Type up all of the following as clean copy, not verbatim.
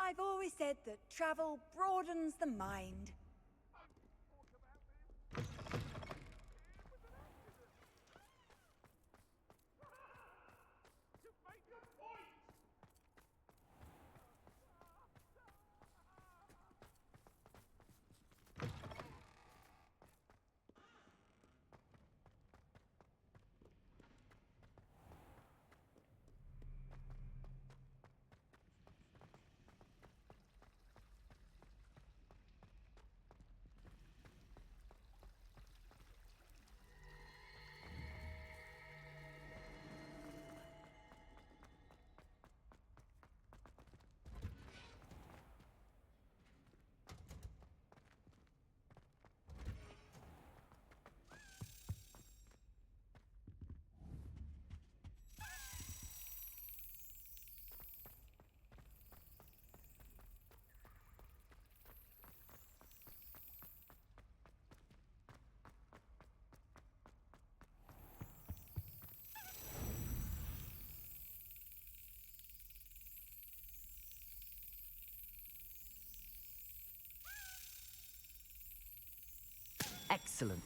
I've always said that travel broadens the mind. Excellent.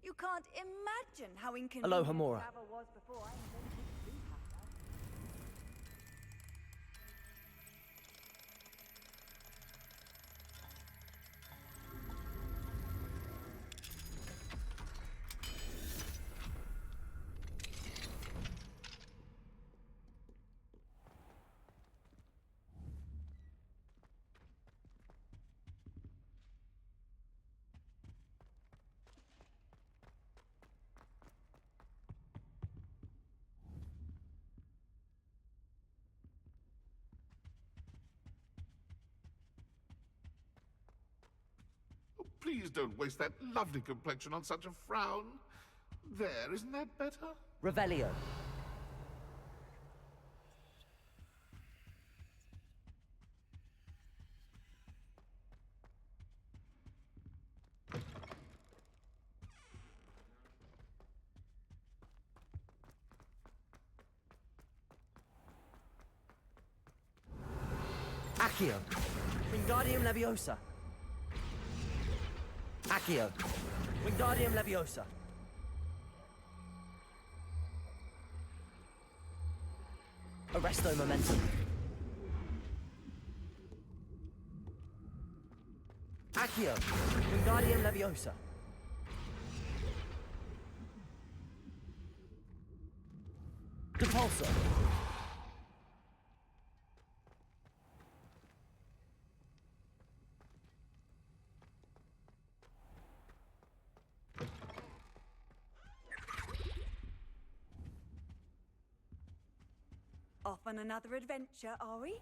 You can't imagine how inconvenient Aloha, Mora. travel was before I invented blue powder. Please don't waste that lovely complexion on such a frown. There, isn't that better? Revelio. Accio. Wingardium Leviosa. Accio. Wingardium Leviosa. Arresto Momentum. Accio. Wingardium Leviosa. Compulsor. Off on another adventure, are we?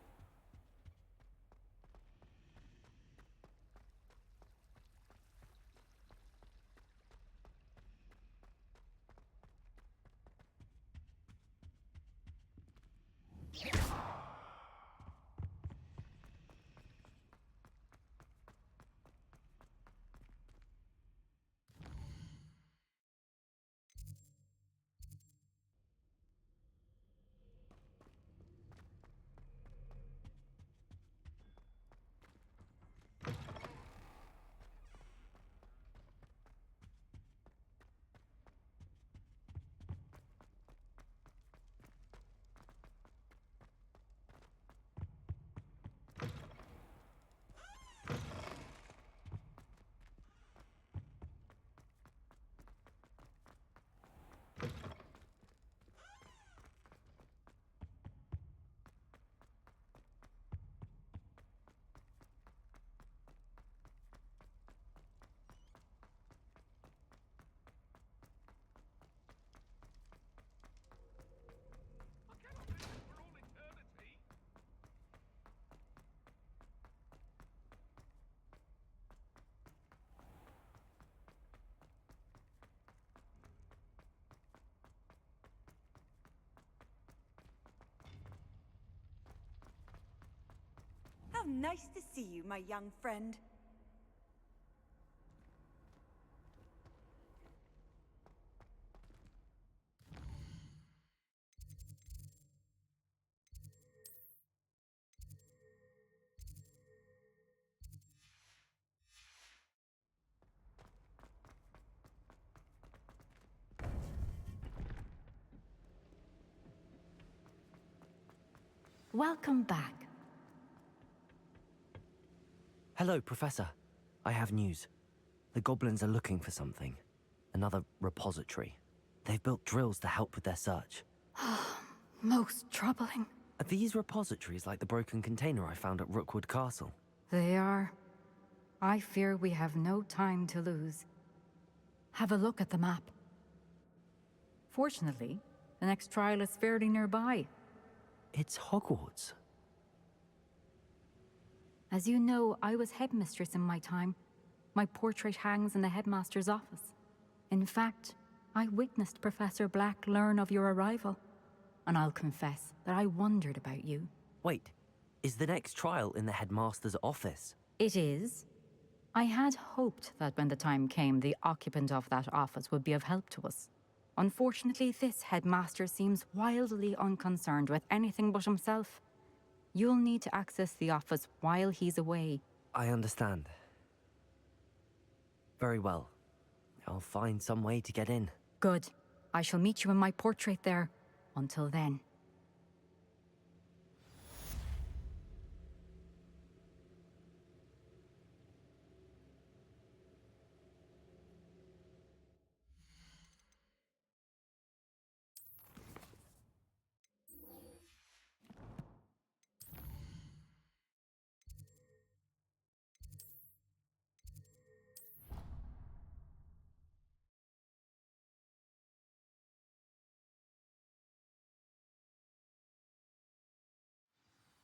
How nice to see you, my young friend. Welcome back. Hello, Professor. I have news. The goblins are looking for something. Another repository. They've built drills to help with their search. Most troubling. Are these repositories like the broken container I found at Rookwood Castle? They are. I fear we have no time to lose. Have a look at the map. Fortunately, the next trial is fairly nearby. It's Hogwarts. As you know, I was headmistress in my time. My portrait hangs in the headmaster's office. In fact, I witnessed Professor Black learn of your arrival. And I'll confess that I wondered about you. Wait, is the next trial in the headmaster's office? It is. I had hoped that when the time came, the occupant of that office would be of help to us. Unfortunately, this headmaster seems wildly unconcerned with anything but himself. You'll need to access the office while he's away. I understand. Very well. I'll find some way to get in. Good. I shall meet you in my portrait there. Until then.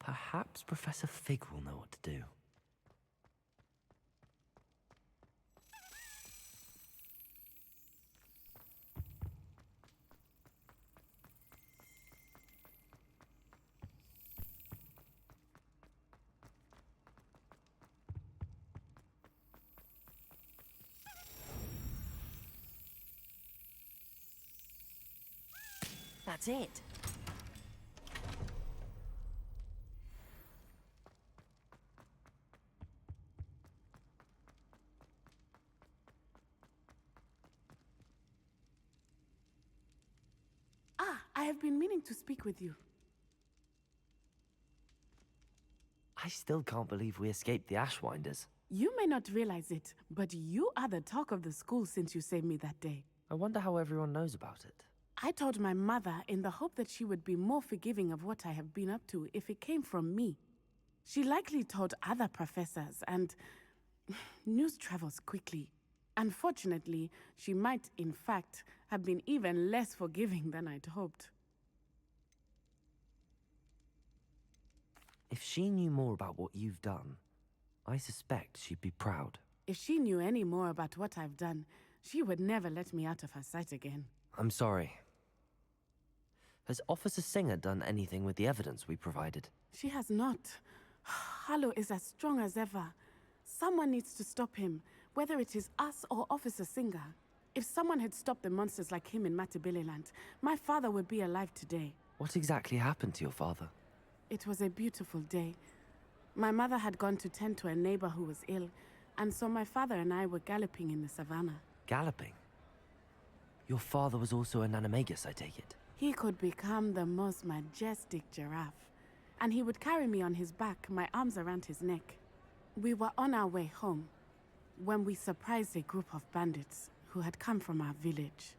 Perhaps Professor Fig will know what to do. That's it. I have been meaning to speak with you. I still can't believe we escaped the Ashwinders. You may not realize it, but you are the talk of the school since you saved me that day. I wonder how everyone knows about it. I told my mother in the hope that she would be more forgiving of what I have been up to if it came from me. She likely told other professors, and news travels quickly. Unfortunately, she might, in fact, have been even less forgiving than I'd hoped. If she knew more about what you've done, I suspect she'd be proud. If she knew any more about what I've done, she would never let me out of her sight again. I'm sorry. Has Officer Singer done anything with the evidence we provided? She has not. Harlow is as strong as ever. Someone needs to stop him, whether it is us or Officer Singer. If someone had stopped the monsters like him in Matabeleland, my father would be alive today. What exactly happened to your father? It was a beautiful day. My mother had gone to tend to a neighbor who was ill, and so my father and I were galloping in the savannah. Galloping? Your father was also an animagus, I take it? He could become the most majestic giraffe, and he would carry me on his back, my arms around his neck. We were on our way home when we surprised a group of bandits who had come from our village.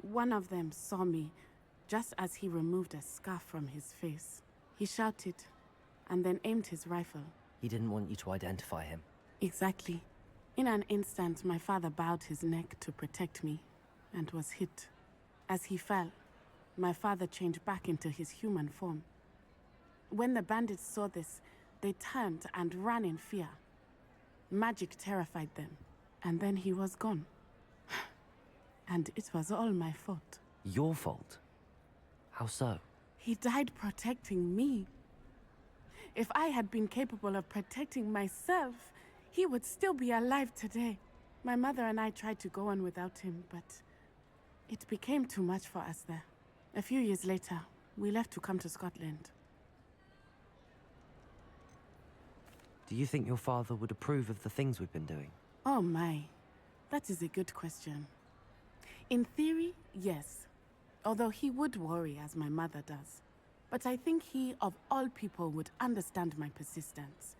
One of them saw me just as he removed a scarf from his face. He shouted and then aimed his rifle. He didn't want you to identify him. Exactly. In an instant, my father bowed his neck to protect me and was hit. As he fell, my father changed back into his human form. When the bandits saw this, they turned and ran in fear. Magic terrified them, and then he was gone. And it was all my fault. Your fault? How so? He died protecting me. If I had been capable of protecting myself, he would still be alive today. My mother and I tried to go on without him, but it became too much for us there. A few years later, we left to come to Scotland. Do you think your father would approve of the things we've been doing? Oh my, that is a good question. In theory, yes. Although he would worry, as my mother does. But I think he, of all people, would understand my persistence.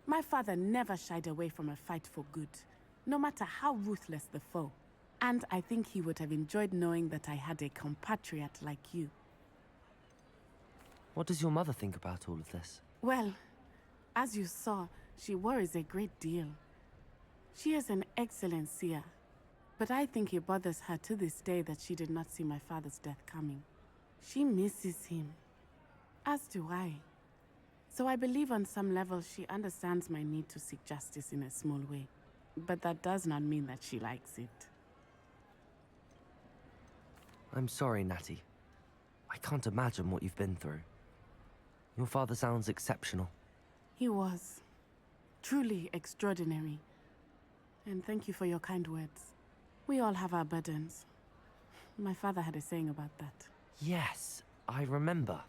My father never shied away from a fight for good, no matter how ruthless the foe. And I think he would have enjoyed knowing that I had a compatriot like you. What does your mother think about all of this? Well, as you saw, she worries a great deal. She is an excellent seer, but I think it bothers her to this day that she did not see my father's death coming. She misses him, as do I. So I believe on some level she understands my need to seek justice in a small way. But that does not mean that she likes it. I'm sorry, Natty. I can't imagine what you've been through. Your father sounds exceptional. He was. Truly extraordinary. And thank you for your kind words. We all have our burdens. My father had a saying about that. Yes, I remember.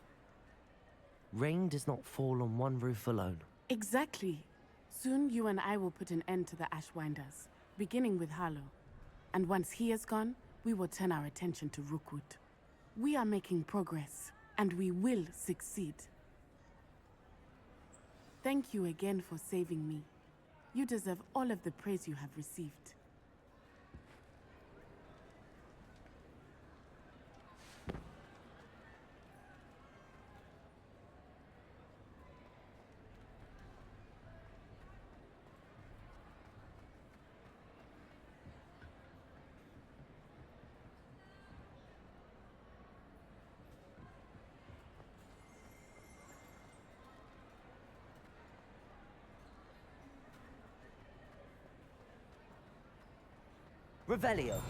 Rain does not fall on one roof alone. Exactly. Soon you and I will put an end to the Ashwinders, beginning with Harlow. And once he is gone, we will turn our attention to Rookwood. We are making progress, and we will succeed. Thank you again for saving me. You deserve all of the praise you have received. Revelio.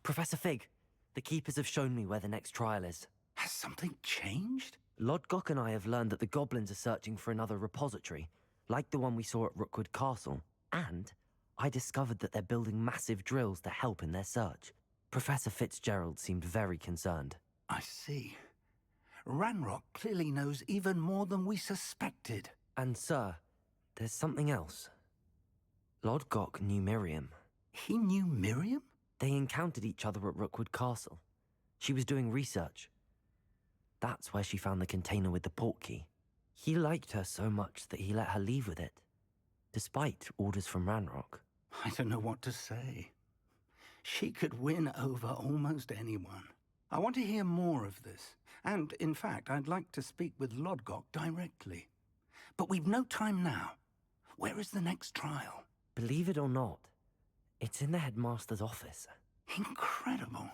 Professor Fig, the Keepers have shown me where the next trial is. Has something changed? Lodgok and I have learned that the goblins are searching for another repository, like the one we saw at Rookwood Castle. And I discovered that they're building massive drills to help in their search. Professor Fitzgerald seemed very concerned. I see. Ranrock clearly knows even more than we suspected. And sir, there's something else. Lodgok knew Miriam. He knew Miriam? They encountered each other at Rookwood Castle. She was doing research. That's where she found the container with the portkey. He liked her so much that he let her leave with it, despite orders from Ranrock. I don't know what to say. She could win over almost anyone. I want to hear more of this. And, in fact, I'd like to speak with Lodgok directly. But we've no time now. Where is the next trial? Believe it or not, it's in the headmaster's office. Incredible.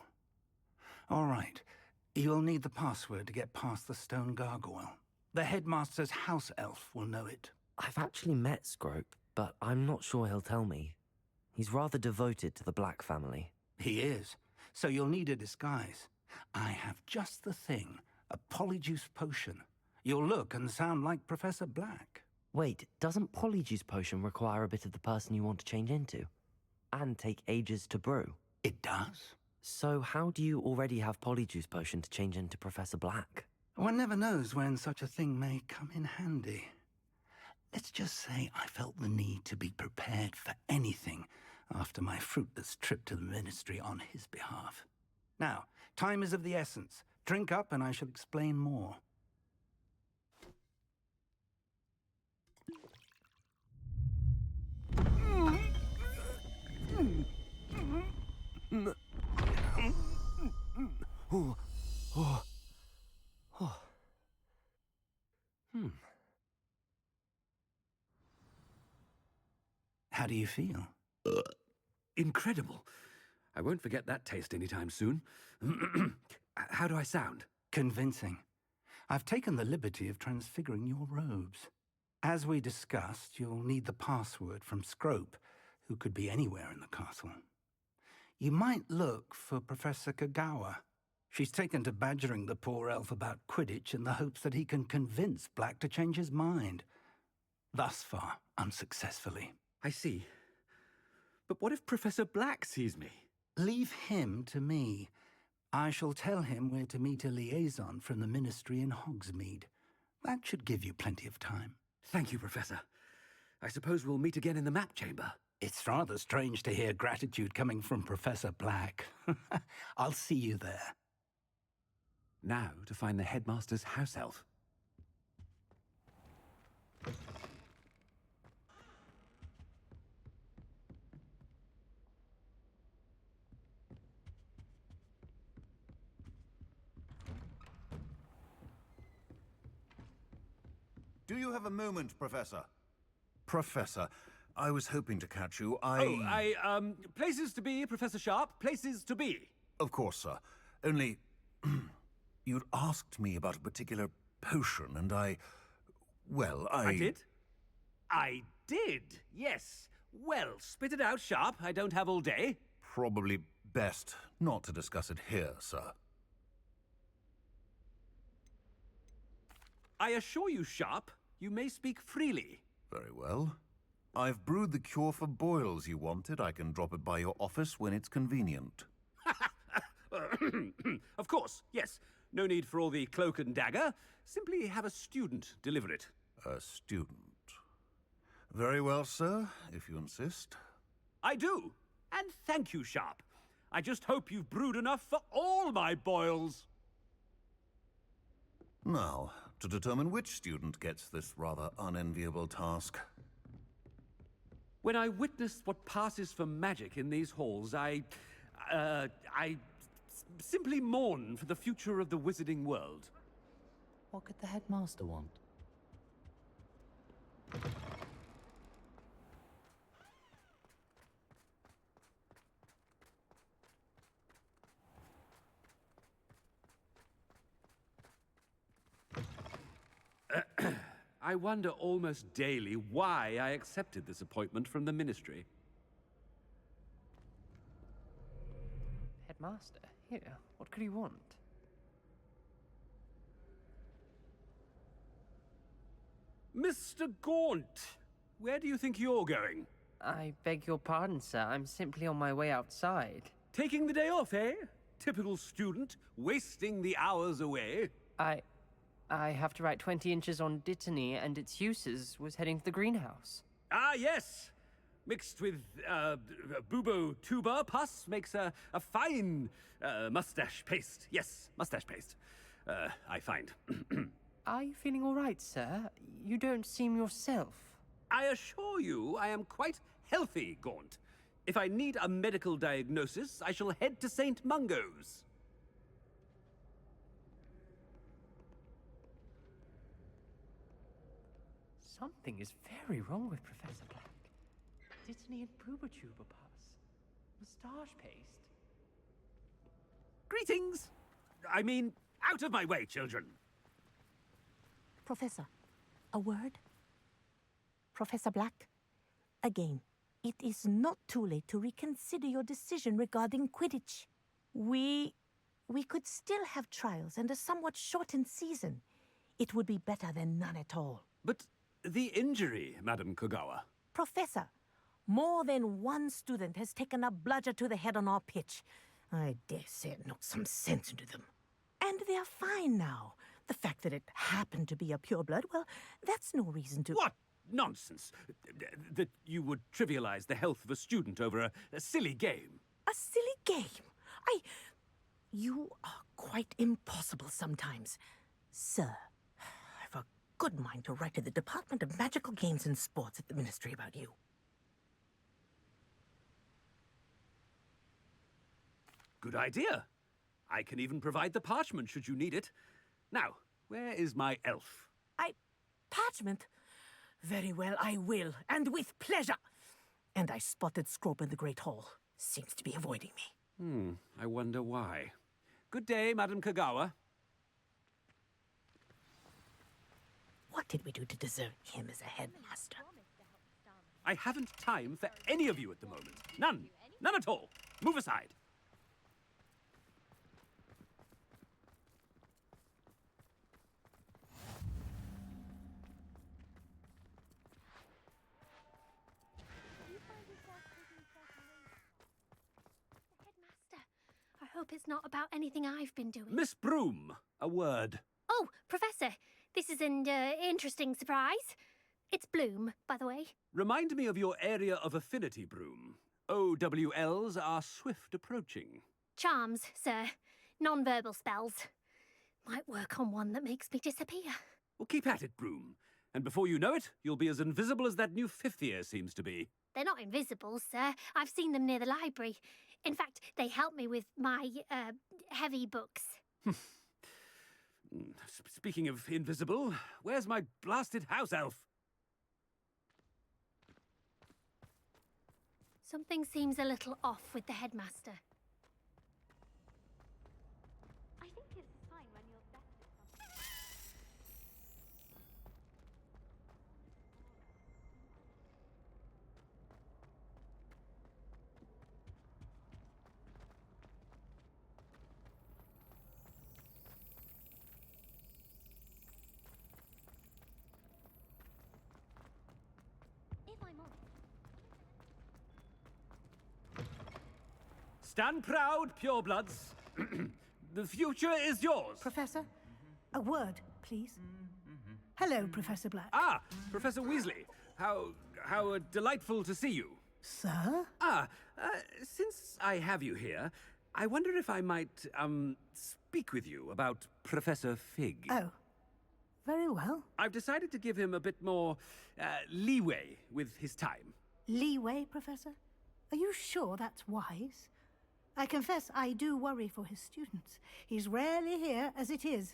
All right. You'll need the password to get past the stone gargoyle. The headmaster's house elf will know it. I've actually met Scrope, but I'm not sure he'll tell me. He's rather devoted to the Black family. He is. So you'll need a disguise. I have just the thing. A polyjuice potion. You'll look and sound like Professor Black. Wait, doesn't Polyjuice Potion require a bit of the person you want to change into? And take ages to brew? It does. So how do you already have Polyjuice Potion to change into Professor Black? One never knows when such a thing may come in handy. Let's just say I felt the need to be prepared for anything after my fruitless trip to the Ministry on his behalf. Now, time is of the essence. Drink up and I shall explain more. How do you feel? Incredible. I won't forget that taste anytime soon. How do I sound? Convincing. I've taken the liberty of transfiguring your robes. As we discussed, you'll need the password from Scrope, who could be anywhere in the castle. You might look for Professor Kagawa. She's taken to badgering the poor elf about Quidditch in the hopes that he can convince Black to change his mind. Thus far, unsuccessfully. I see. But what if Professor Black sees me? Leave him to me. I shall tell him where to meet a liaison from the Ministry in Hogsmeade. That should give you plenty of time. Thank you, Professor. I suppose we'll meet again in the map chamber. It's rather strange to hear gratitude coming from Professor Black. I'll see you there. Now to find the headmaster's house elf. Do you have a moment, Professor? Professor, I was hoping to catch you. Places to be, Professor Sharp. Places to be. Of course, sir. Only... you'd asked me about a particular potion, and well, I did? I did, yes. Well, spit it out, Sharp. I don't have all day. Probably best not to discuss it here, sir. I assure you, Sharp, you may speak freely. Very well. I've brewed the cure for boils you wanted. I can drop it by your office when it's convenient. Of course, yes. No need for all the cloak and dagger. Simply have a student deliver it. A student. Very well, sir, if you insist. I do. And thank you, Sharp. I just hope you've brewed enough for all my boils. Now, to determine which student gets this rather unenviable task. When I witnessed what passes for magic in these halls, I simply mourn for the future of the wizarding world. What could the headmaster want? I wonder almost daily why I accepted this appointment from the Ministry. Headmaster, here, what could he want? Mr. Gaunt, where do you think you're going? I beg your pardon, sir. I'm simply on my way outside. Taking the day off, eh? Typical student, wasting the hours away. I have to write 20 inches on Dittany and its uses. Was heading to the greenhouse. Ah, yes! Mixed with, bubo tuber pus makes a fine, mustache paste. Yes, mustache paste. I find. Are you feeling all right, sir? You don't seem yourself. I assure you I am quite healthy, Gaunt. If I need a medical diagnosis, I shall head to St. Mungo's. Something is very wrong with Professor Black. Dittany and Pubertuber pus. Moustache paste. Greetings! I mean, out of my way, children! Professor, a word? Professor Black, again, it is not too late to reconsider your decision regarding Quidditch. We could still have trials and a somewhat shortened season. It would be better than none at all. But the injury, Madam Kogawa. Professor, more than one student has taken a bludger to the head on our pitch. I dare say it knocked some sense into them. And they are fine now. The fact that it happened to be a pureblood, well, that's no reason to... What nonsense! That you would trivialize the health of a student over a silly game. A silly game? You are quite impossible sometimes. Sir, I've a good mind to write to the Department of Magical Games and Sports at the Ministry about you. Good idea. I can even provide the parchment should you need it. Now, where is my elf? Parchment? Very well, I will, and with pleasure. And I spotted Scrope in the Great Hall. Seems to be avoiding me. I wonder why. Good day, Madam Kagawa. What did we do to deserve him as a headmaster? I haven't time for any of you at the moment. None. None at all. Move aside. I hope it's not about anything I've been doing. Miss Broom, a word. Oh, Professor, this is an interesting surprise. It's Bloom, by the way. Remind me of your area of affinity, Broom. OWLs are swift approaching. Charms, sir. Non-verbal spells. Might work on one that makes me disappear. Well, keep at it, Broom. And before you know it, you'll be as invisible as that new fifth year seems to be. They're not invisible, sir. I've seen them near the library. In fact, they help me with my, heavy books. Speaking of invisible, where's my blasted house elf? Something seems a little off with the headmaster. I think it's fine when you're better. If I'm honest. Stand proud, purebloods. The future is yours. Professor, a word, please. Hello, Professor Black. Ah, Professor Weasley. How delightful to see you. Sir? Since I have you here, I wonder if I might, speak with you about Professor Fig. Oh, very well. I've decided to give him a bit more, leeway with his time. Leeway, Professor? Are you sure that's wise? I confess I do worry for his students. He's rarely here as it is.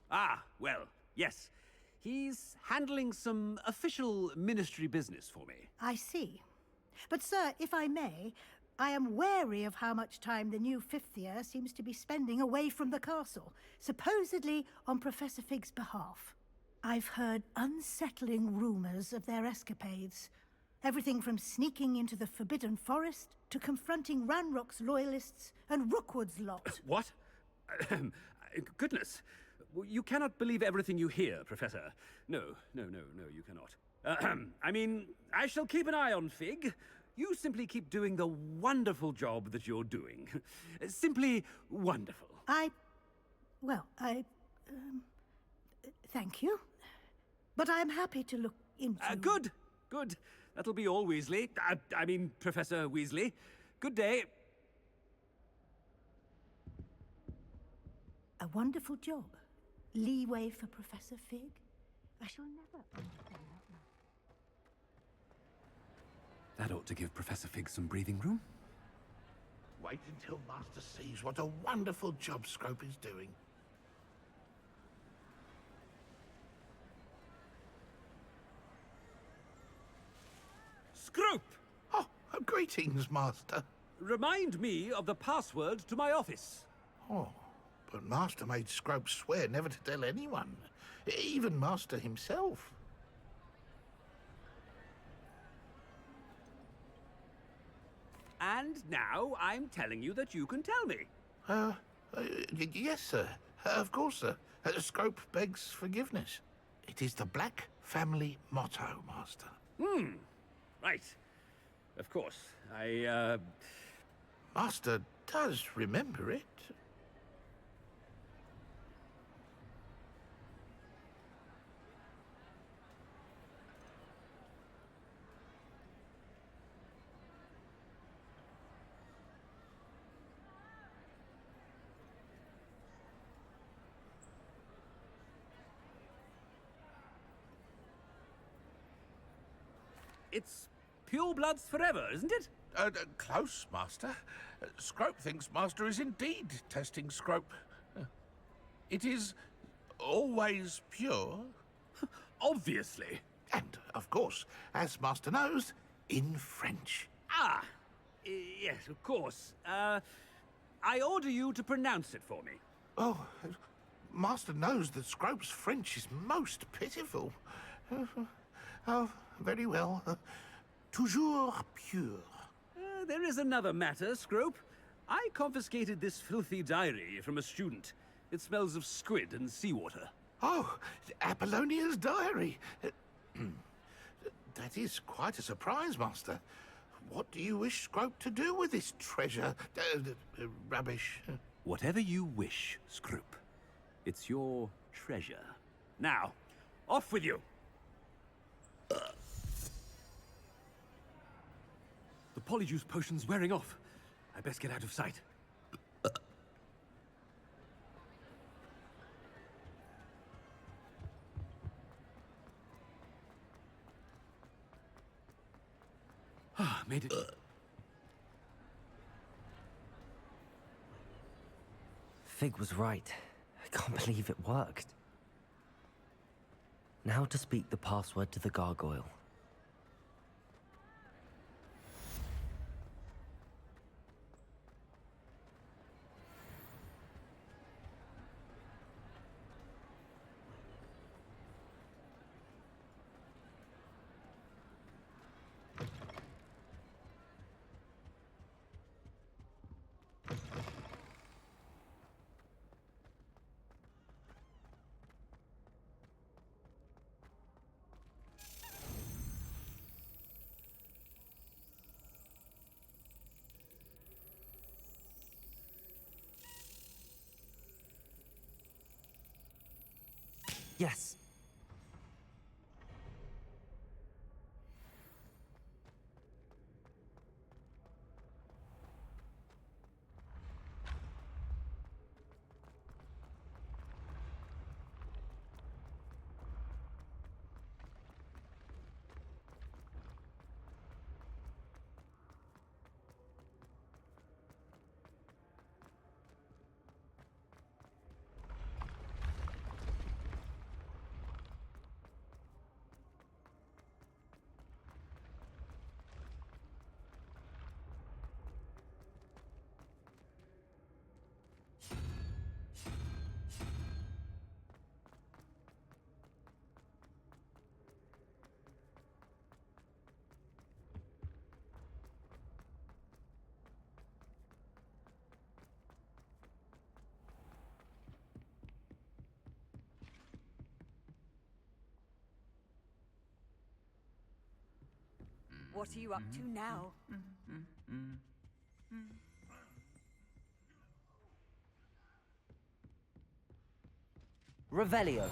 Ah, well, yes. He's handling some official ministry business for me. I see. But, sir, if I may, I am wary of how much time the new fifth year seems to be spending away from the castle, supposedly on Professor Fig's behalf. I've heard unsettling rumors of their escapades. Everything from sneaking into the Forbidden Forest to confronting Ranrock's loyalists and Rookwood's lot. What? Goodness. You cannot believe everything you hear, Professor. No, you cannot. I mean, I shall keep an eye on Fig. You simply keep doing the wonderful job that you're doing. Simply wonderful. Thank you. But I'm happy to look into... Good. That'll be all, Weasley. I mean, Professor Weasley. Good day. A wonderful job. Leeway for Professor Fig? I shall never understand that. That ought to give Professor Fig some breathing room. Wait until Master sees what a wonderful job Scrope is doing. Scrope! Oh, greetings, Master. Remind me of the password to my office. Oh, but Master made Scrope swear never to tell anyone, even Master himself. And now I'm telling you that you can tell me. Yes, sir. Of course, sir. Scrope begs forgiveness. It is the Black family motto, Master. Right. Of course. Master does remember it. It's pure bloods forever, isn't it? Close, Master. Scrope thinks Master is indeed testing Scrope. It is always pure. Obviously. And, of course, as Master knows, in French. Ah, yes, of course. I order you to pronounce it for me. Oh, Master knows that Scrope's French is most pitiful. Oh, very well. Toujours pure. There is another matter, Scrope. I confiscated this filthy diary from a student. It smells of squid and seawater. Oh, Apollonia's diary. That is quite a surprise, Master. What do you wish Scrope to do with this treasure? Rubbish. Whatever you wish, Scrope. It's your treasure. Now, off with you. The polyjuice potion's wearing off. I best get out of sight. Made it. Fig was right. I can't believe it worked. Now to speak the password to the gargoyle. Yes. What are you up to now? Revelio.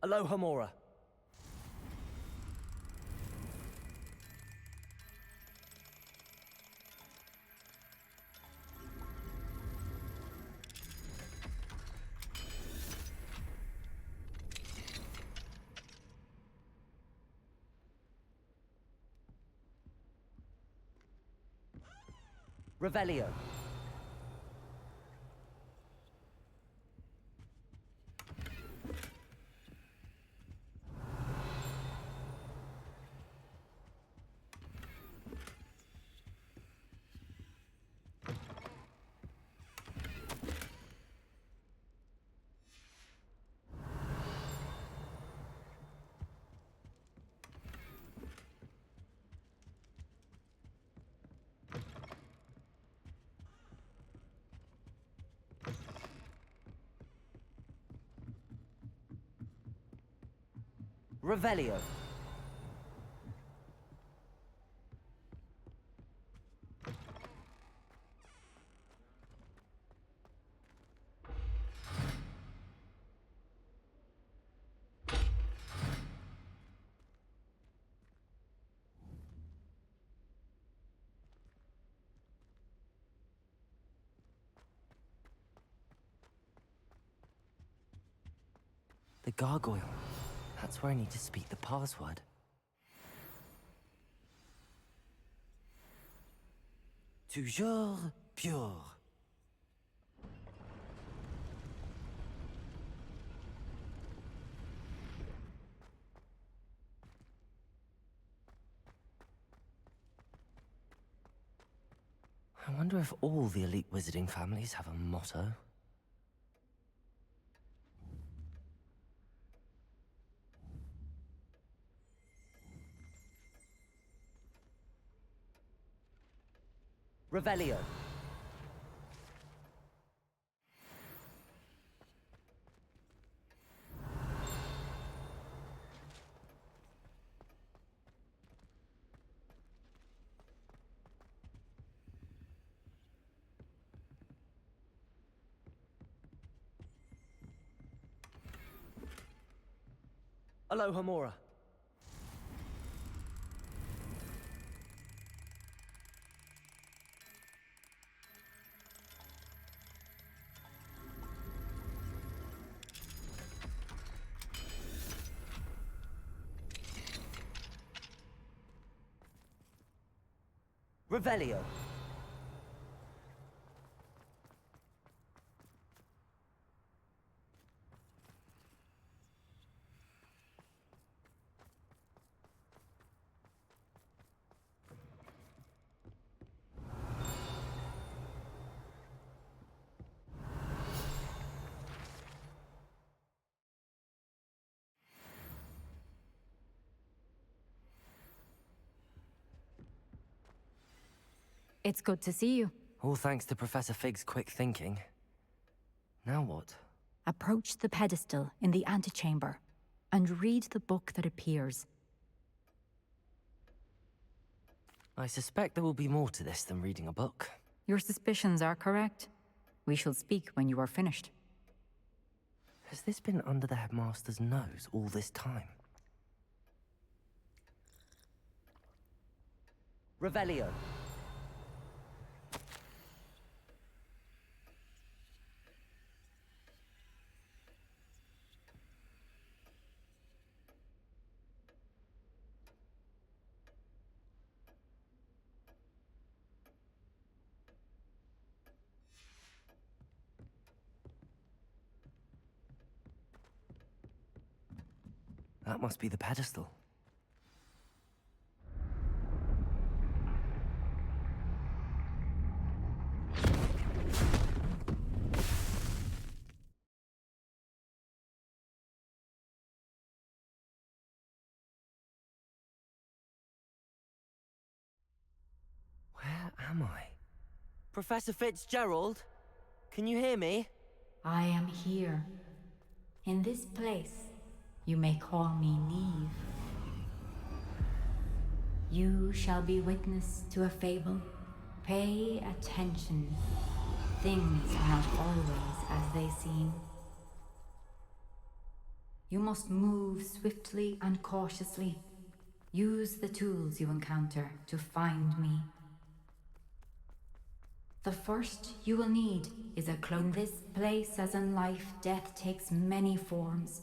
Aloha Mora. Revelio. Revelio. The gargoyle. That's where I need to speak the password. Toujours pure. I wonder if all the elite wizarding families have a motto. Revelio. Aloha Mora. Revelio. It's good to see you. All thanks to Professor Fig's quick thinking. Now what? Approach the pedestal in the antechamber and read the book that appears. I suspect there will be more to this than reading a book. Your suspicions are correct. We shall speak when you are finished. Has this been under the headmaster's nose all this time? Revelio. That must be the pedestal. Where am I? Professor Fitzgerald? Can you hear me? I am here. In this place, you may call me Neve. You shall be witness to a fable. Pay attention. Things are not always as they seem. You must move swiftly and cautiously. Use the tools you encounter to find me. The first you will need is a cloak. In this place, as in life, death takes many forms.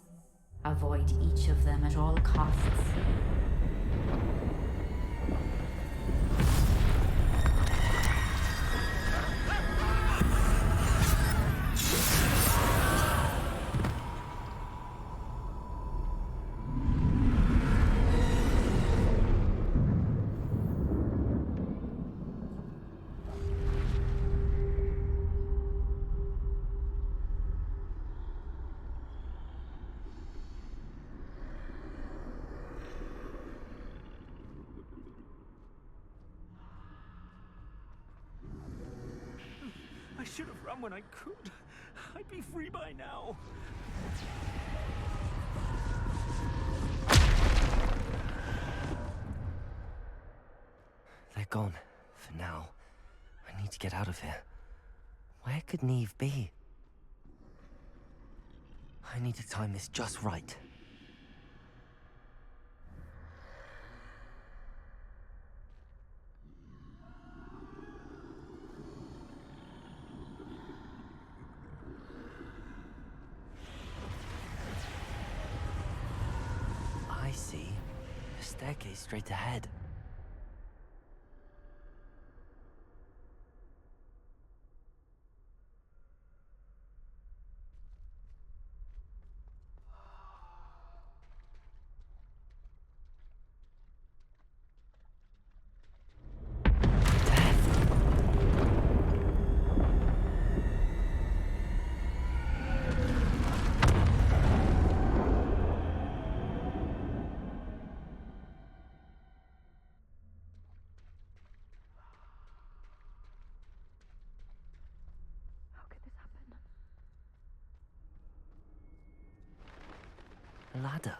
Avoid each of them at all costs. I should have run when I could. I'd be free by now. They're gone. For now. I need to get out of here. Where could Neve be? I need to time this just right. I see. A staircase straight ahead. A ladder.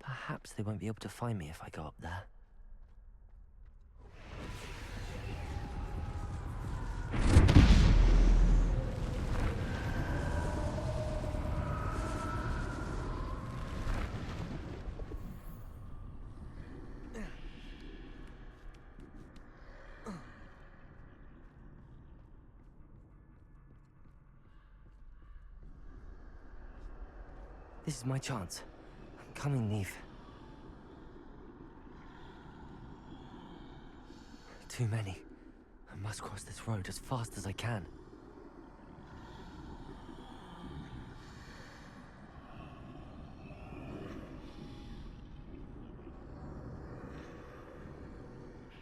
Perhaps they won't be able to find me if I go up there. This is my chance. I'm coming, Neve. Too many. I must cross this road as fast as I can.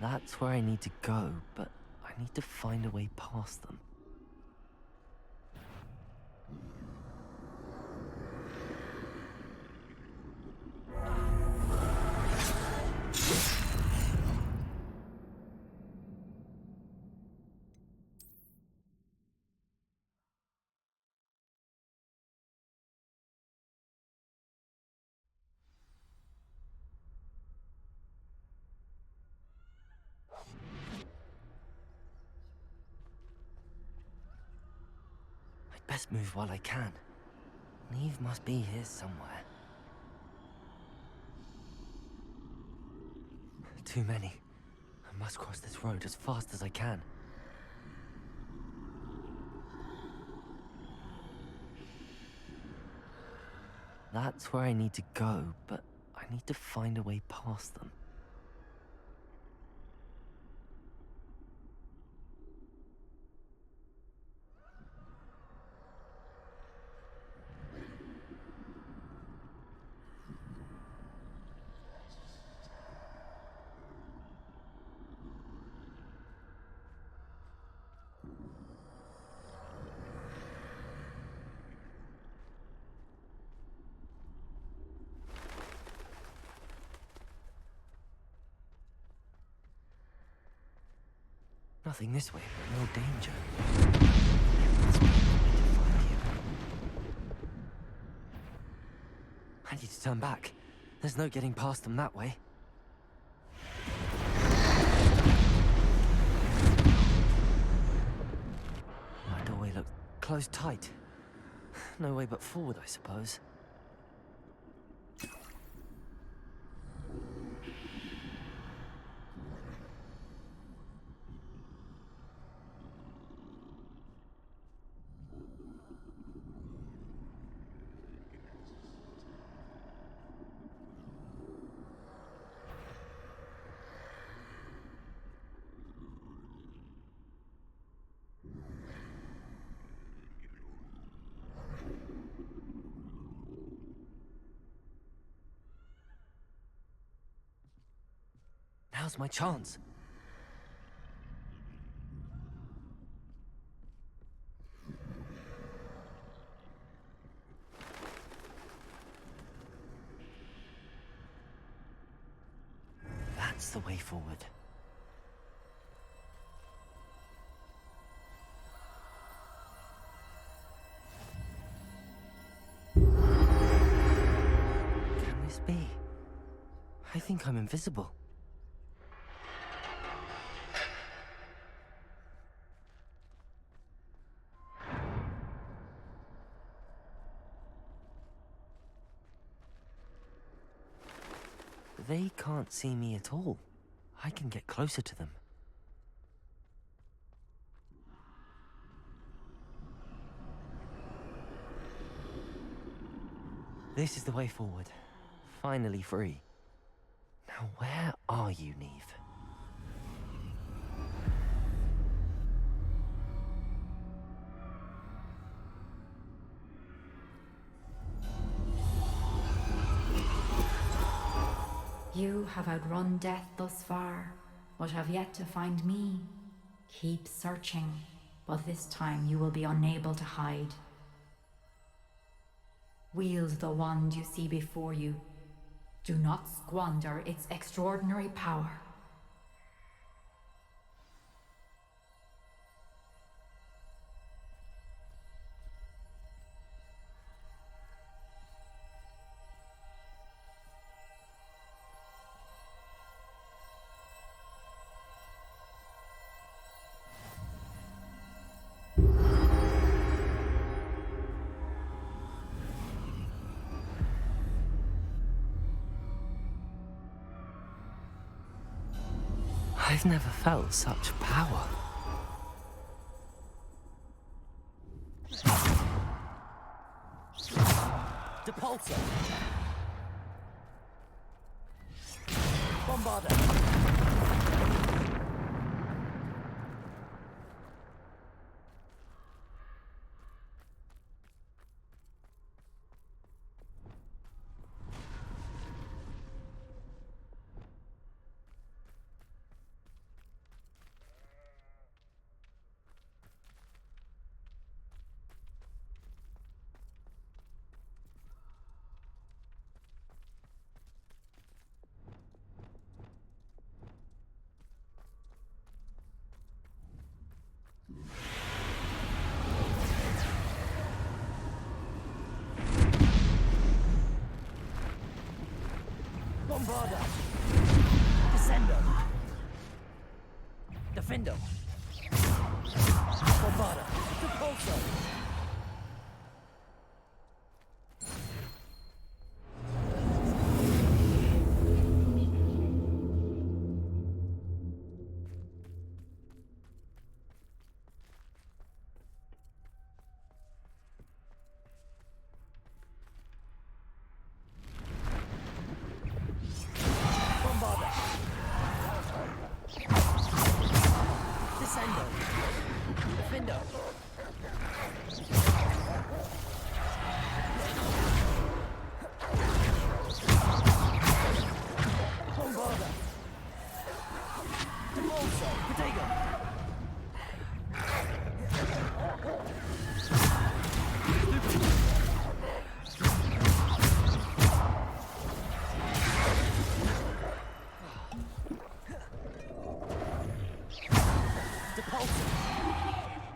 That's where I need to go, but I need to find a way past them. Best move while I can. Neve must be here somewhere. Too many. I must cross this road as fast as I can. That's where I need to go, but I need to find a way past them. Nothing this way, but no danger. Must be a way to find you. I need to turn back. There's no getting past them that way. My doorway looks closed tight. No way but forward, I suppose. Now's my chance. That's the way forward. must be? I think I'm invisible. They can't see me at all. I can get closer to them. This is the way forward. Finally free. Now where are you, Neve? You have outrun death thus far, but have yet to find me. Keep searching, but this time you will be unable to hide. Wield the wand you see before you. Do not squander its extraordinary power. I've never felt such power. Depulsor! Bombarder! Bombarder! Descendo! Defendo! Bombarder! Depulsor!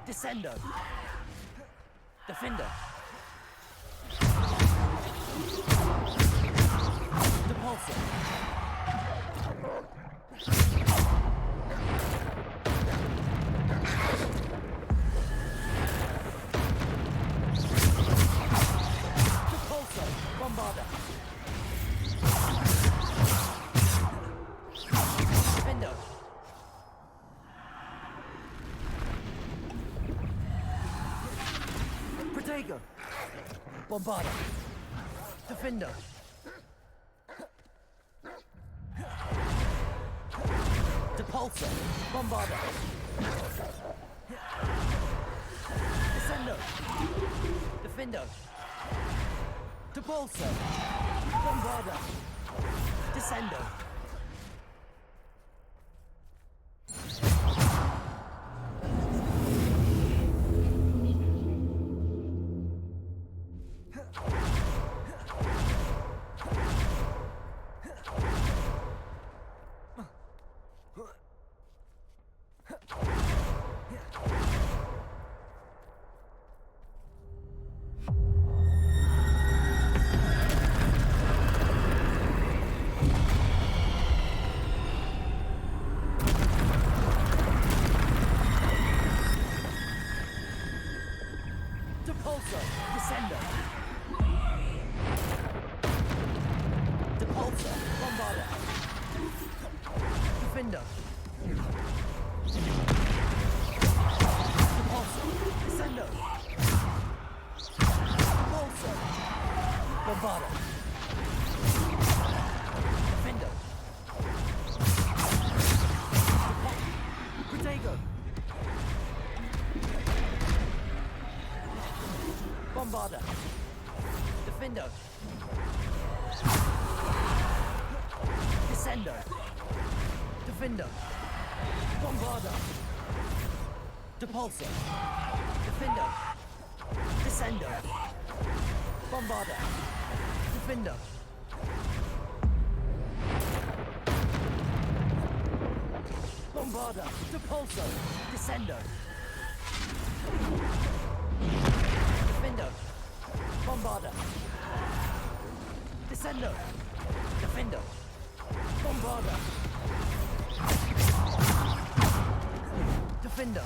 Descendo! Defender! Depulsor! Depulsor! Bombarder! Defender! Protego! Bombarder! Defender! Depulsor! Bombarder! Descendo! Defender! Depulsor! Bombarder! Descendo! Depulso. Descendo. Depulso. Bombarda. Defendo. Depulso. Descendo. Depulso. Bombarda. Defendo. Protego. Bombarda. Defendo. Descendo. Defendo. Bombarda. Depulso. Defendo. Descendo. Bombarda. Defendo. Bombarda. Depulso. Descendo. Defendo. Bombarda. Descendo. Defendo. Bombarda. Defendo.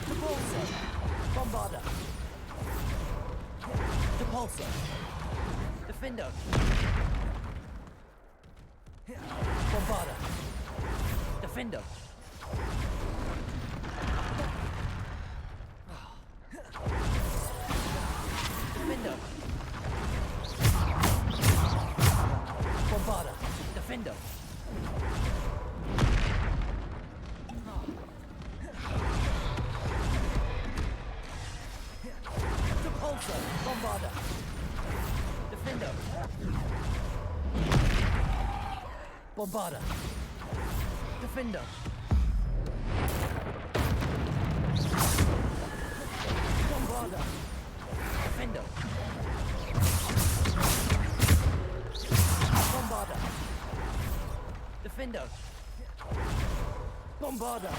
Depulso. Bombarda. Depulso. Defendo. Bombarda. Defendo. Defendo. Bombarda. Defendo. Depulso. Bombarda. Defendo. Bombarda. Defendo. Bombarda. Defendo. Bombarda. Defendo. Bombarda.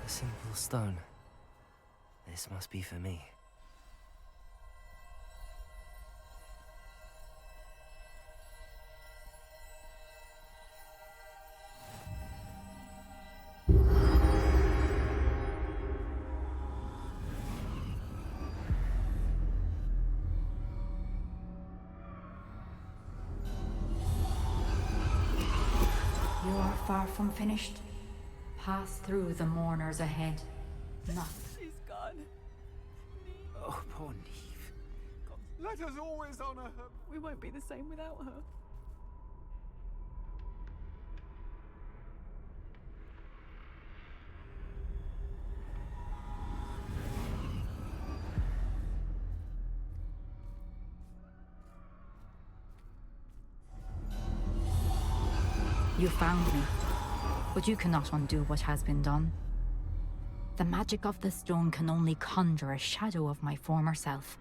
A simple stone. This must be for me. You are far from finished. Pass through the mourners ahead. Not. She's gone. Oh, poor Neve. Let us always honor her. We won't be the same without her. You found me, but you cannot undo what has been done. The magic of the stone can only conjure a shadow of my former self.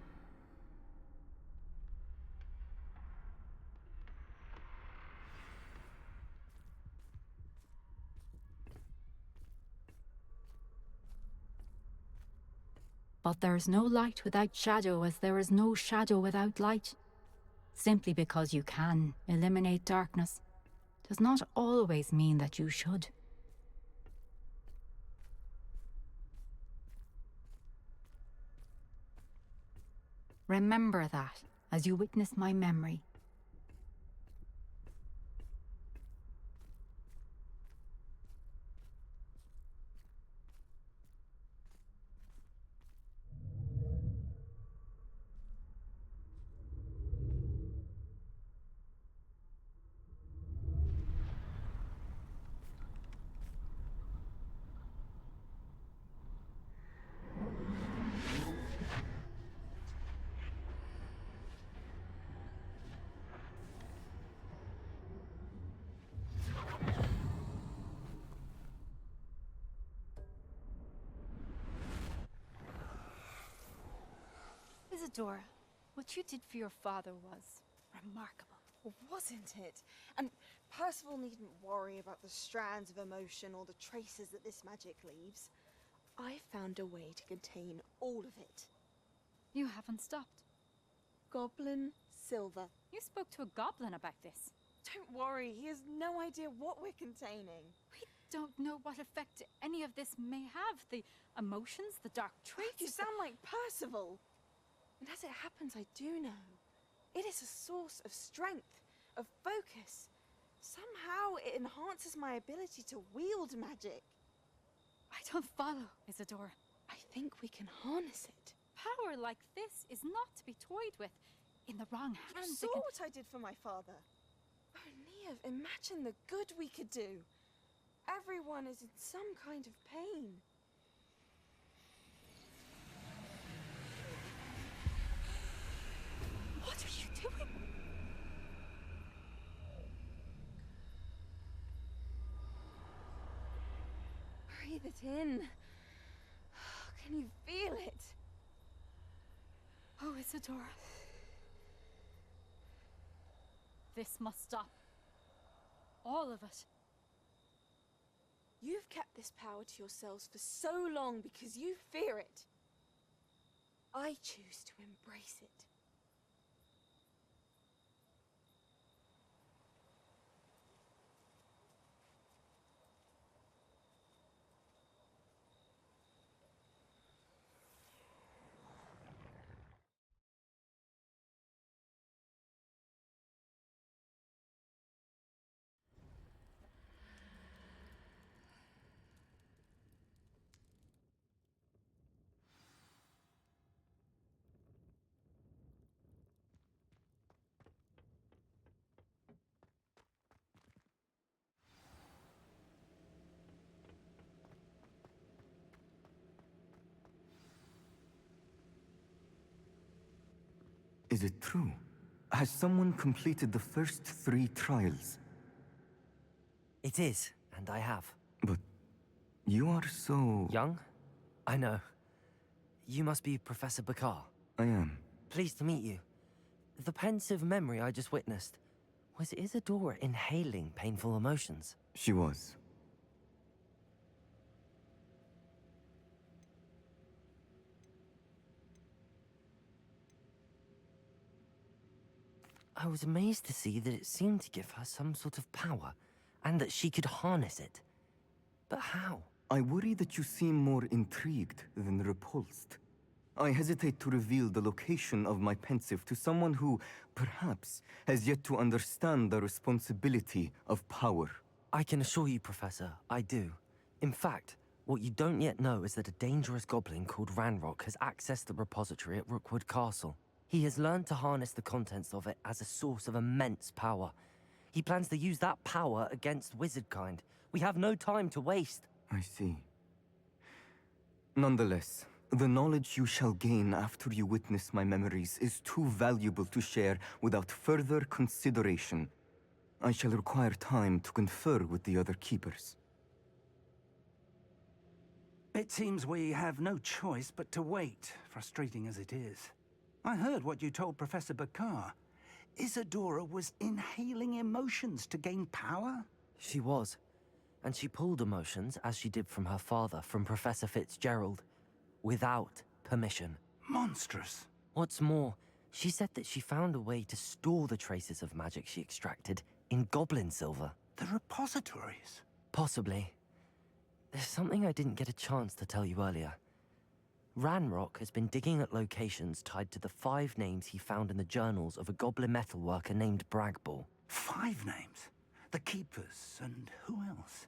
But there is no light without shadow, as there is no shadow without light. Simply because you can eliminate darkness does not always mean that you should. Remember that as you witness my memory. Isadora, what you did for your father was remarkable. Well, wasn't it? And Percival needn't worry about the strands of emotion or the traces that this magic leaves. I found a way to contain all of it. You haven't stopped. Goblin Silver. You spoke to a goblin about this. Don't worry, he has no idea what we're containing. We don't know what effect any of this may have. The emotions, the dark traits. You sound like Percival. And as it happens, I do know. It is a source of strength, of focus. Somehow it enhances my ability to wield magic. I don't follow, Isadora. I think we can harness it. Power like this is not to be toyed with. In the wrong You hands, saw what I did for my father. Oh, Neve, imagine the good we could do. Everyone is in some kind of pain. What are you doing? Breathe it in. Can you feel it? Oh, Isadora. This must stop. All of it. You've kept this power to yourselves for so long because you fear it. I choose to embrace it. Is it true? Has someone completed the first 3 trials? It is, and I have. But you are so... Young? I know. You must be Professor Bakar. I am. Pleased to meet you. The pensive memory I just witnessed, was Isadora inhaling painful emotions? She was. I was amazed to see that it seemed to give her some sort of power, and that she could harness it. But how? I worry that you seem more intrigued than repulsed. I hesitate to reveal the location of my pensive to someone who, perhaps, has yet to understand the responsibility of power. I can assure you, Professor, I do. In fact, what you don't yet know is that a dangerous goblin called Ranrock has accessed the repository at Rookwood Castle. He has learned to harness the contents of it as a source of immense power. He plans to use that power against wizardkind. We have no time to waste. I see. Nonetheless, the knowledge you shall gain after you witness my memories is too valuable to share without further consideration. I shall require time to confer with the other keepers. It seems we have no choice but to wait, frustrating as it is. I heard what you told Professor Bakar. Isadora was inhaling emotions to gain power? She was. And she pulled emotions, as she did from her father, from Professor Fitzgerald, without permission. Monstrous. What's more, she said that she found a way to store the traces of magic she extracted in goblin silver. The repositories? Possibly. There's something I didn't get a chance to tell you earlier. Ranrock has been digging at locations tied to the 5 names he found in the journals of a goblin metalworker named Bragball. 5 names? The Keepers, and who else?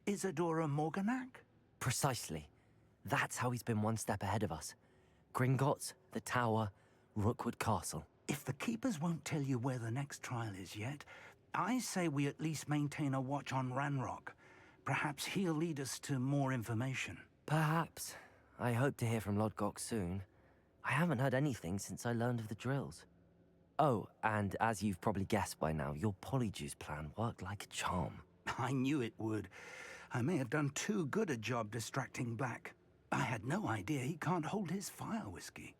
Isadora Morganac? Precisely. That's how he's been one step ahead of us. Gringotts, the Tower, Rookwood Castle. If the Keepers won't tell you where the next trial is yet, I say we at least maintain a watch on Ranrock. Perhaps he'll lead us to more information. Perhaps. I hope to hear from Lodgok soon. I haven't heard anything since I learned of the drills. Oh, and as you've probably guessed by now, your Polyjuice plan worked like a charm. I knew it would. I may have done too good a job distracting Black. I had no idea he can't hold his fire whiskey.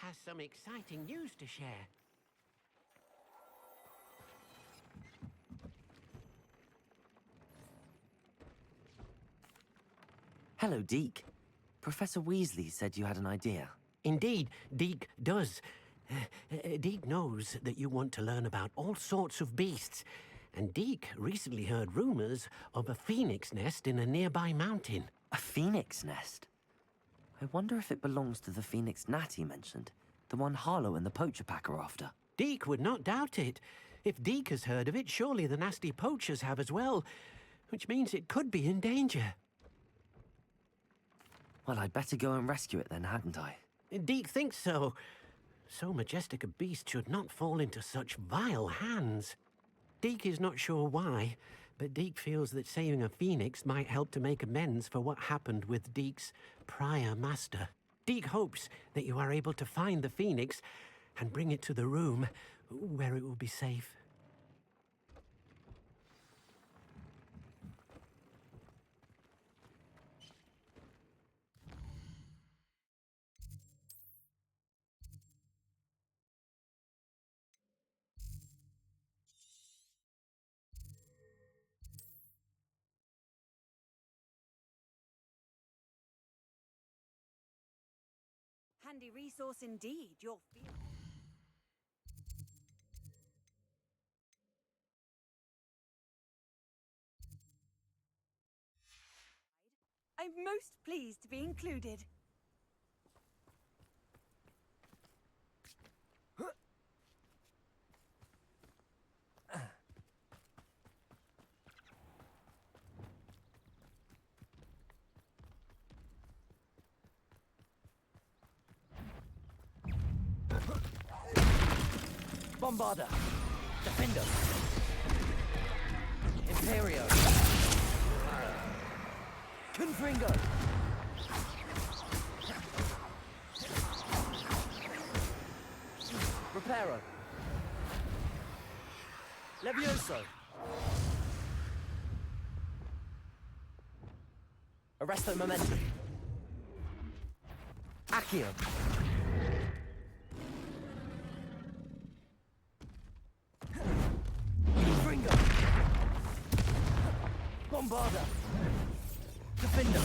has some exciting news to share. Hello, Deke. Professor Weasley said you had an idea. Indeed, Deke does. Deke knows that you want to learn about all sorts of beasts, and Deke recently heard rumors of a phoenix nest in a nearby mountain. A phoenix nest? I wonder if it belongs to the phoenix gnat he mentioned, the one Harlow and the poacher pack are after. Deke would not doubt it. If Deke has heard of it, surely the nasty poachers have as well, which means it could be in danger. Well, I'd better go and rescue it then, hadn't I? Deke thinks so. So majestic a beast should not fall into such vile hands. Deke is not sure why, but Deke feels that saving a phoenix might help to make amends for what happened with Deke's prior master. Deke hopes that you are able to find the phoenix and bring it to the room where it will be safe. Handy resource indeed, your field. I'm most pleased to be included. Bombarda! Defender! Imperio! Confringo! Reparo! Levioso! Arresto Momentum! Accio! Bombarda! Defender!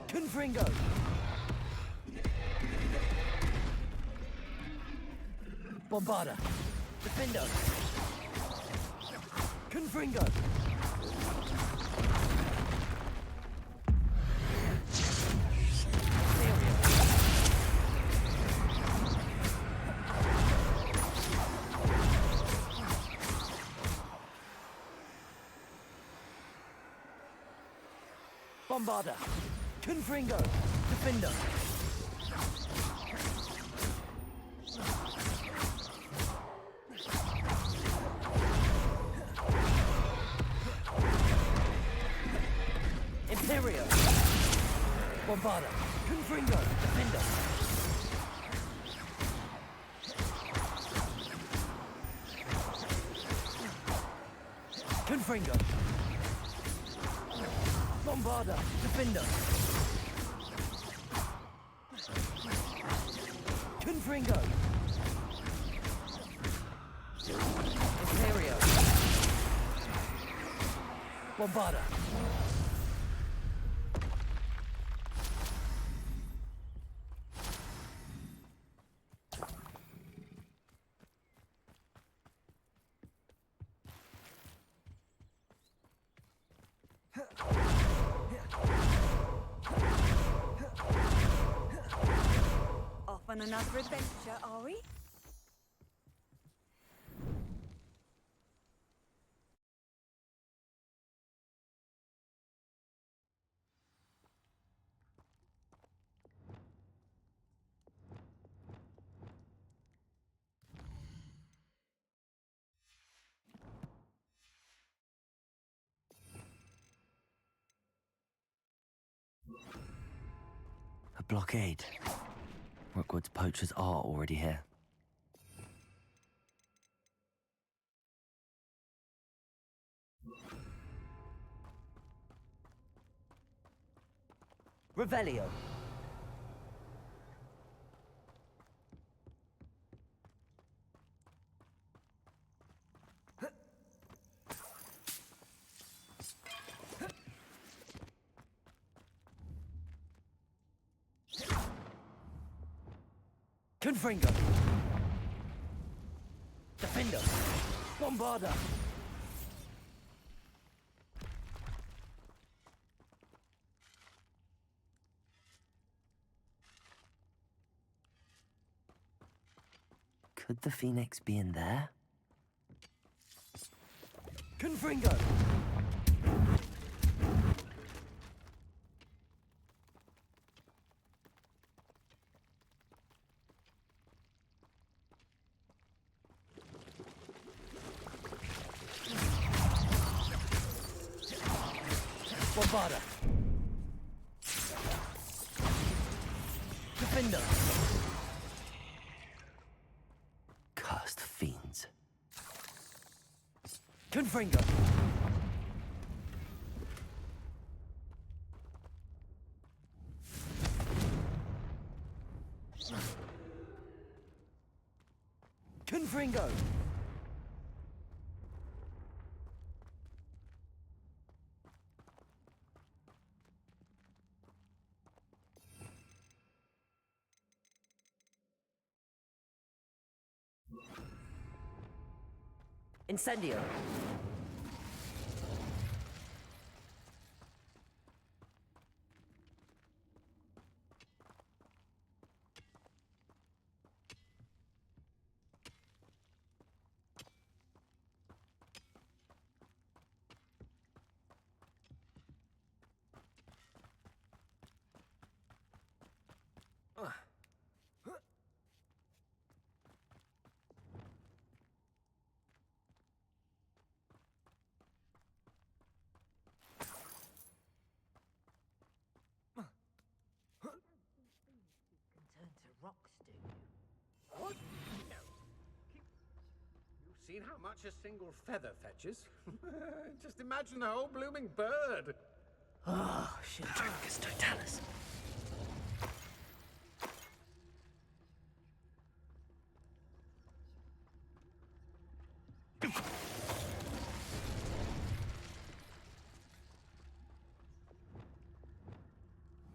Confringo! Bombarda! Defender! Confringo! Bombarda! Confringo! Defender! Imperio! Bombarda! Confringo! Defender! Confringo! Bombarda! Defender! Confringo! Imperio! Bombarda! Off on another adventure, are we? A blockade. Rookwood's poachers are already here. Revelio. Confringo. Defender. Bombarda. Could the Phoenix be in there? Confringo! Bombarda! Defender! Cursed fiends. Confringo! Confringo! Incendio. What? No. You've seen how much a single feather fetches? Just imagine the whole blooming bird. Oh, Shildragus totalis.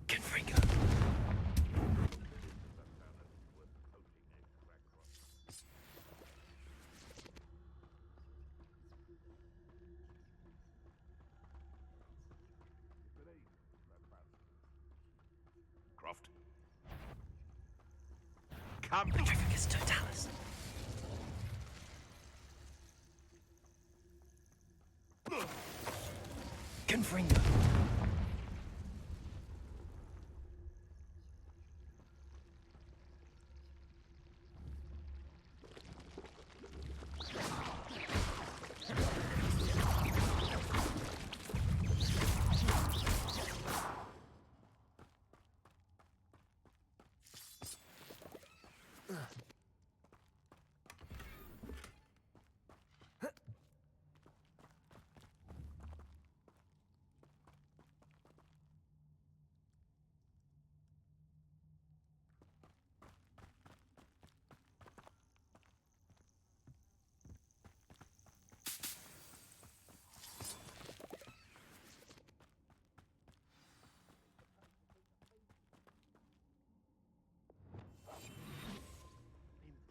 Confringo. Croft. Come. Petrificus totalis. Confringo.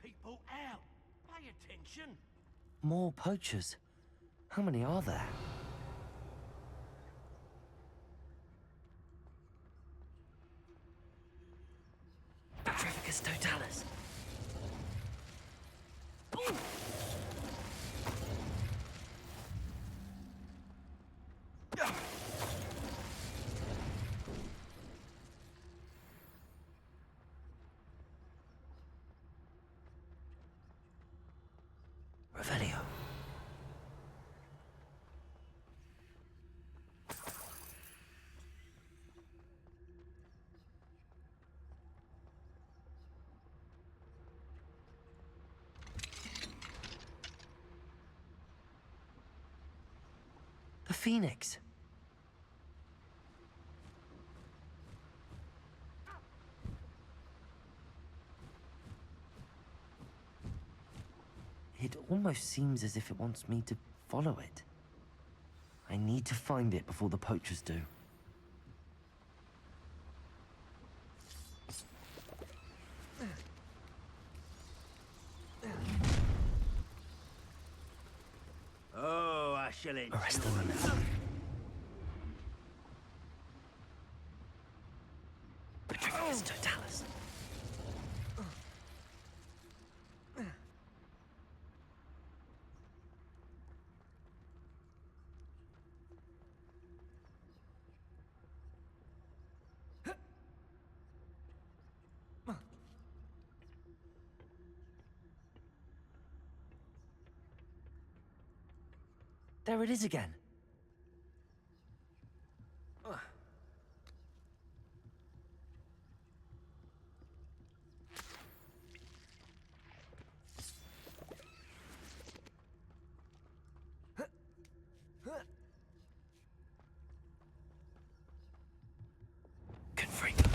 People out. Pay attention. More poachers. How many are there? Petrificus totalis. Revelio. The Phoenix. almost seems as if it wants me to follow it. I need to find it before the poachers do. Oh, I shall Arrest the women. Patrick's Totalis. There it is again. Confringo.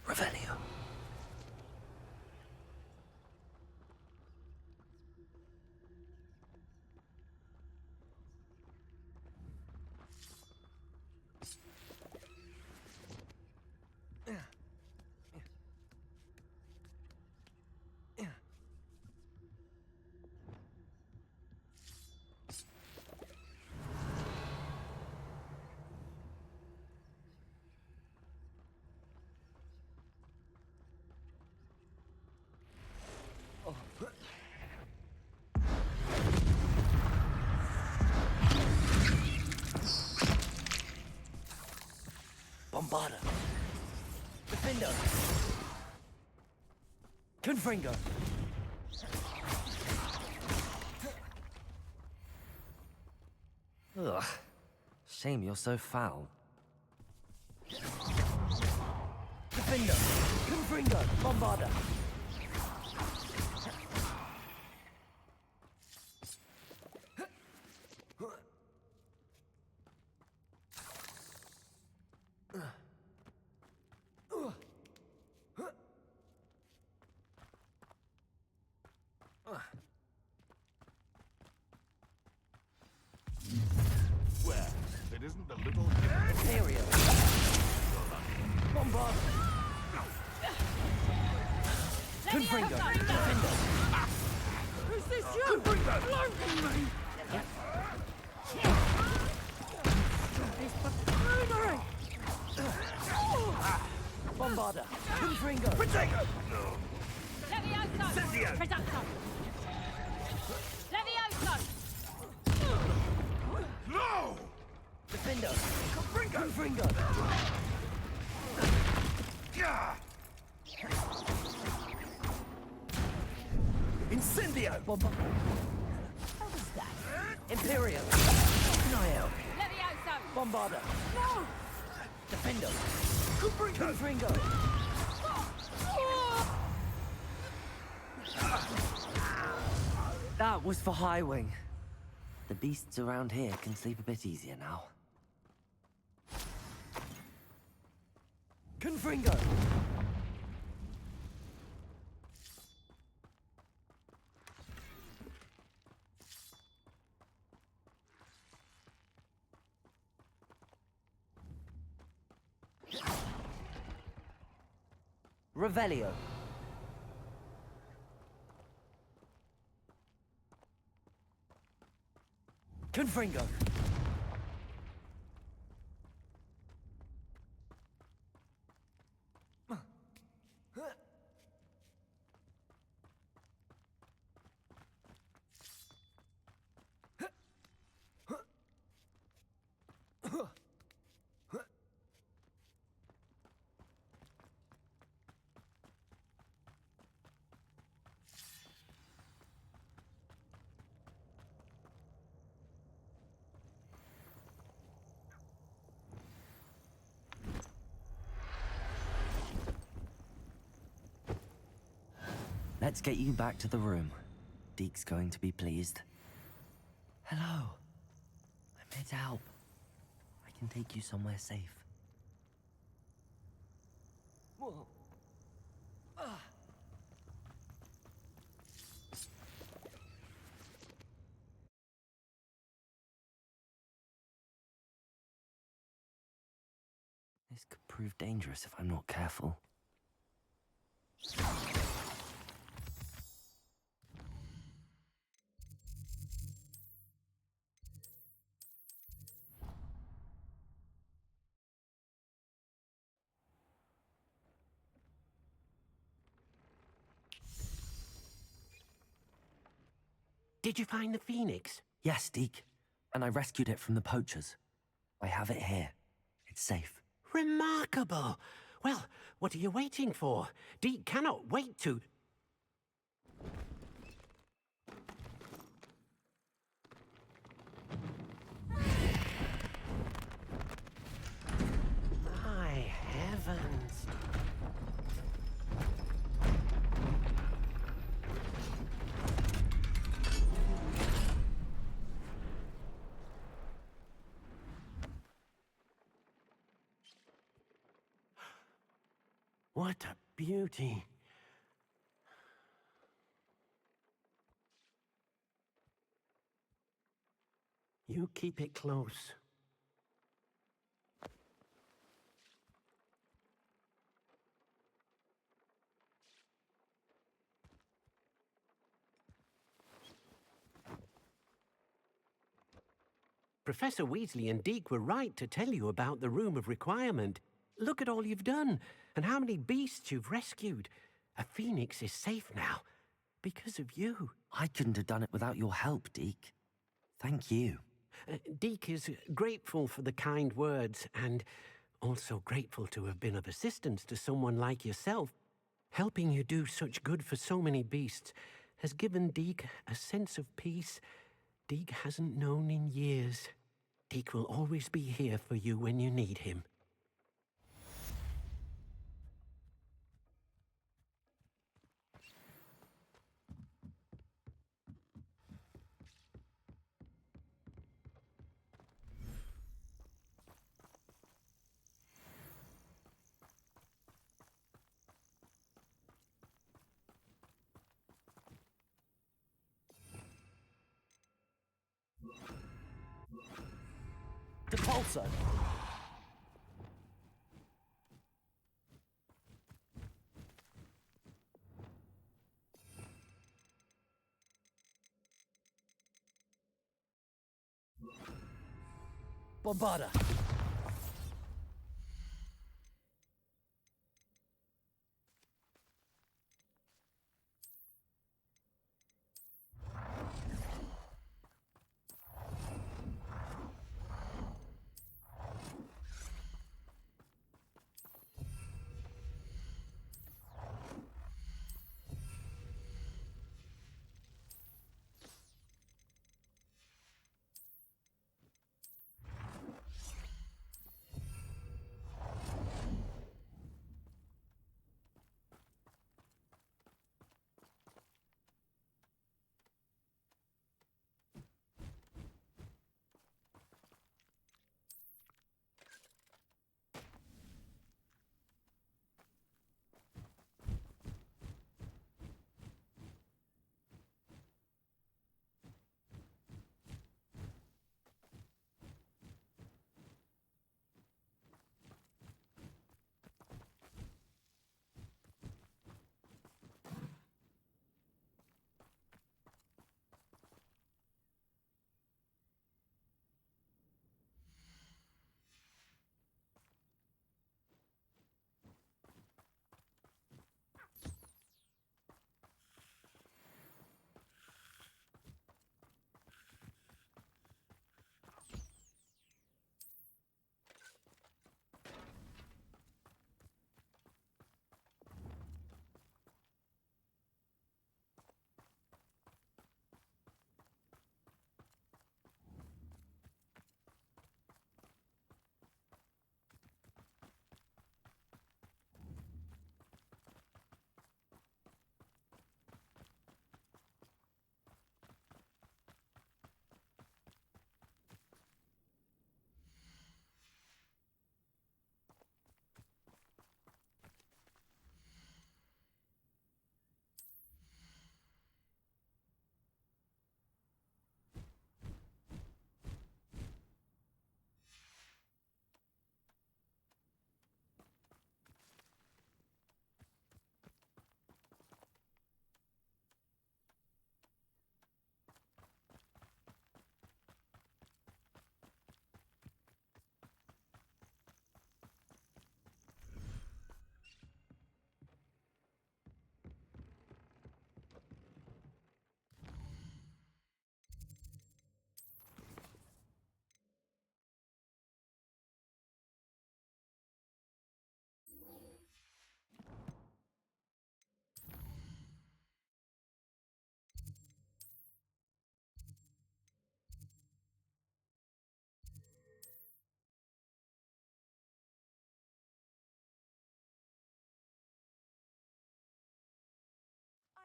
Revelio. Bombarda. Defender. Confringo. Ugh. Shame you're so foul. Defender. Confringo. Bombarda. Where? It isn't the little... Area. Bombard. Confringo. Defender. Is this you? Confringo! Bombarda. Confringo. Protego! Levioso! Incendio! Predacto! Levioso! No! Defender. Confringo! Confringo. Yeah! Incendio! Bombarda. How was that? Imperial. Niall. Levioso! Bombarda. No! Defender. Confringo! Confringo. That was for High Wing. The beasts around here can sleep a bit easier now. Confringo! Revelio. Confringo. Let's get you back to the room. Deke's going to be pleased. Hello. I'm here to help. I can take you somewhere safe. Whoa. Ah. This could prove dangerous if I'm not careful. Did you find the phoenix? Yes, Deke. And I rescued it from the poachers. I have it here. It's safe. Remarkable! Well, what are you waiting for? Deke cannot wait to... My heavens! What a beauty. You keep it close. Professor Weasley and Deke were right to tell you about the Room of Requirement. Look at all you've done, and how many beasts you've rescued. A phoenix is safe now, because of you. I couldn't have done it without your help, Deke. Thank you. Deke is grateful for the kind words, and also grateful to have been of assistance to someone like yourself. Helping you do such good for so many beasts has given Deke a sense of peace Deke hasn't known in years. Deke will always be here for you when you need him. The pulsar! Bombarda!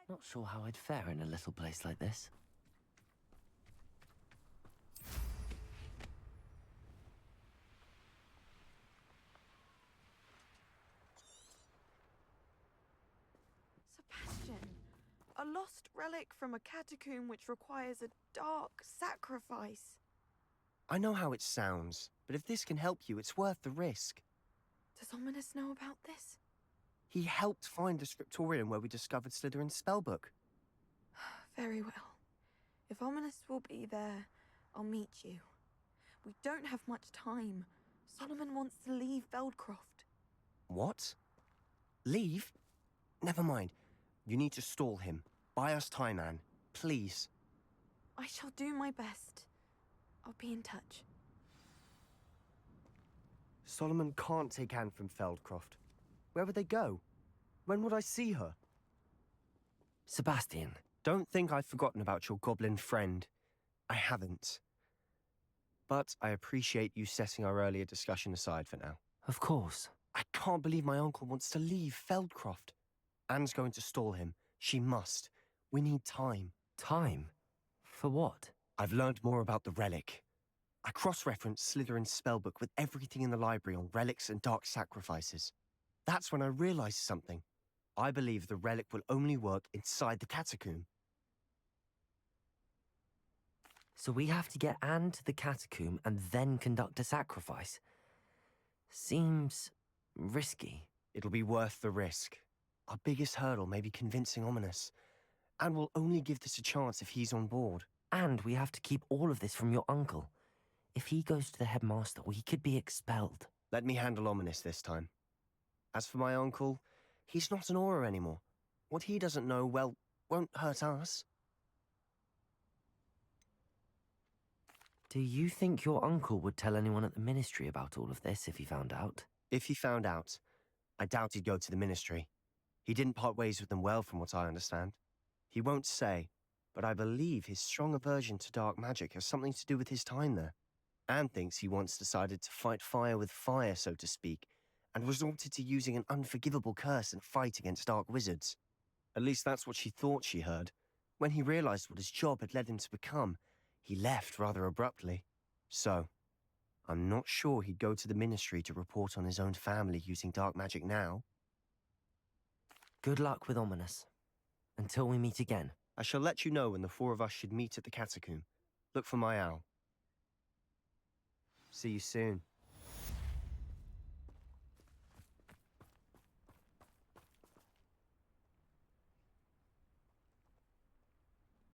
Not sure how I'd fare in a little place like this. Sebastian, a lost relic from a catacomb which requires a dark sacrifice. I know how it sounds, but if this can help you, it's worth the risk. Does Ominous know about this? He helped find the scriptorium where we discovered Slytherin's spellbook. Very well. If Ominous will be there, I'll meet you. We don't have much time. Solomon wants to leave Feldcroft. What? Leave? Never mind. You need to stall him. Buy us time, Anne. Please. I shall do my best. I'll be in touch. Solomon can't take Anne from Feldcroft. Where would they go? When would I see her? Sebastian. Don't think I've forgotten about your goblin friend. I haven't. But I appreciate you setting our earlier discussion aside for now. Of course. I can't believe my uncle wants to leave Feldcroft. Anne's going to stall him. She must. We need time. Time? For what? I've learned more about the relic. I cross-referenced Slytherin's spellbook with everything in the library on relics and dark sacrifices. That's when I realized something. I believe the relic will only work inside the catacomb. So we have to get Anne to the catacomb and then conduct a sacrifice. Seems risky. It'll be worth the risk. Our biggest hurdle may be convincing Ominous. And we'll only give this a chance if he's on board. And we have to keep all of this from your uncle. If he goes to the headmaster, he could be expelled. Let me handle Ominous this time. As for my uncle, he's not an Auror anymore. What he doesn't know, well, won't hurt us. Do you think your uncle would tell anyone at the ministry about all of this if he found out? If he found out, I doubt he'd go to the ministry. He didn't part ways with them well, from what I understand. He won't say, but I believe his strong aversion to dark magic has something to do with his time there. Anne thinks he once decided to fight fire with fire, so to speak, and resorted to using an unforgivable curse in a fight against dark wizards. At least that's what she thought she heard. When he realized what his job had led him to become, he left rather abruptly. So, I'm not sure he'd go to the ministry to report on his own family using dark magic now. Good luck with Ominous. Until we meet again. I shall let you know when the four of us should meet at the catacomb. Look for my owl. See you soon.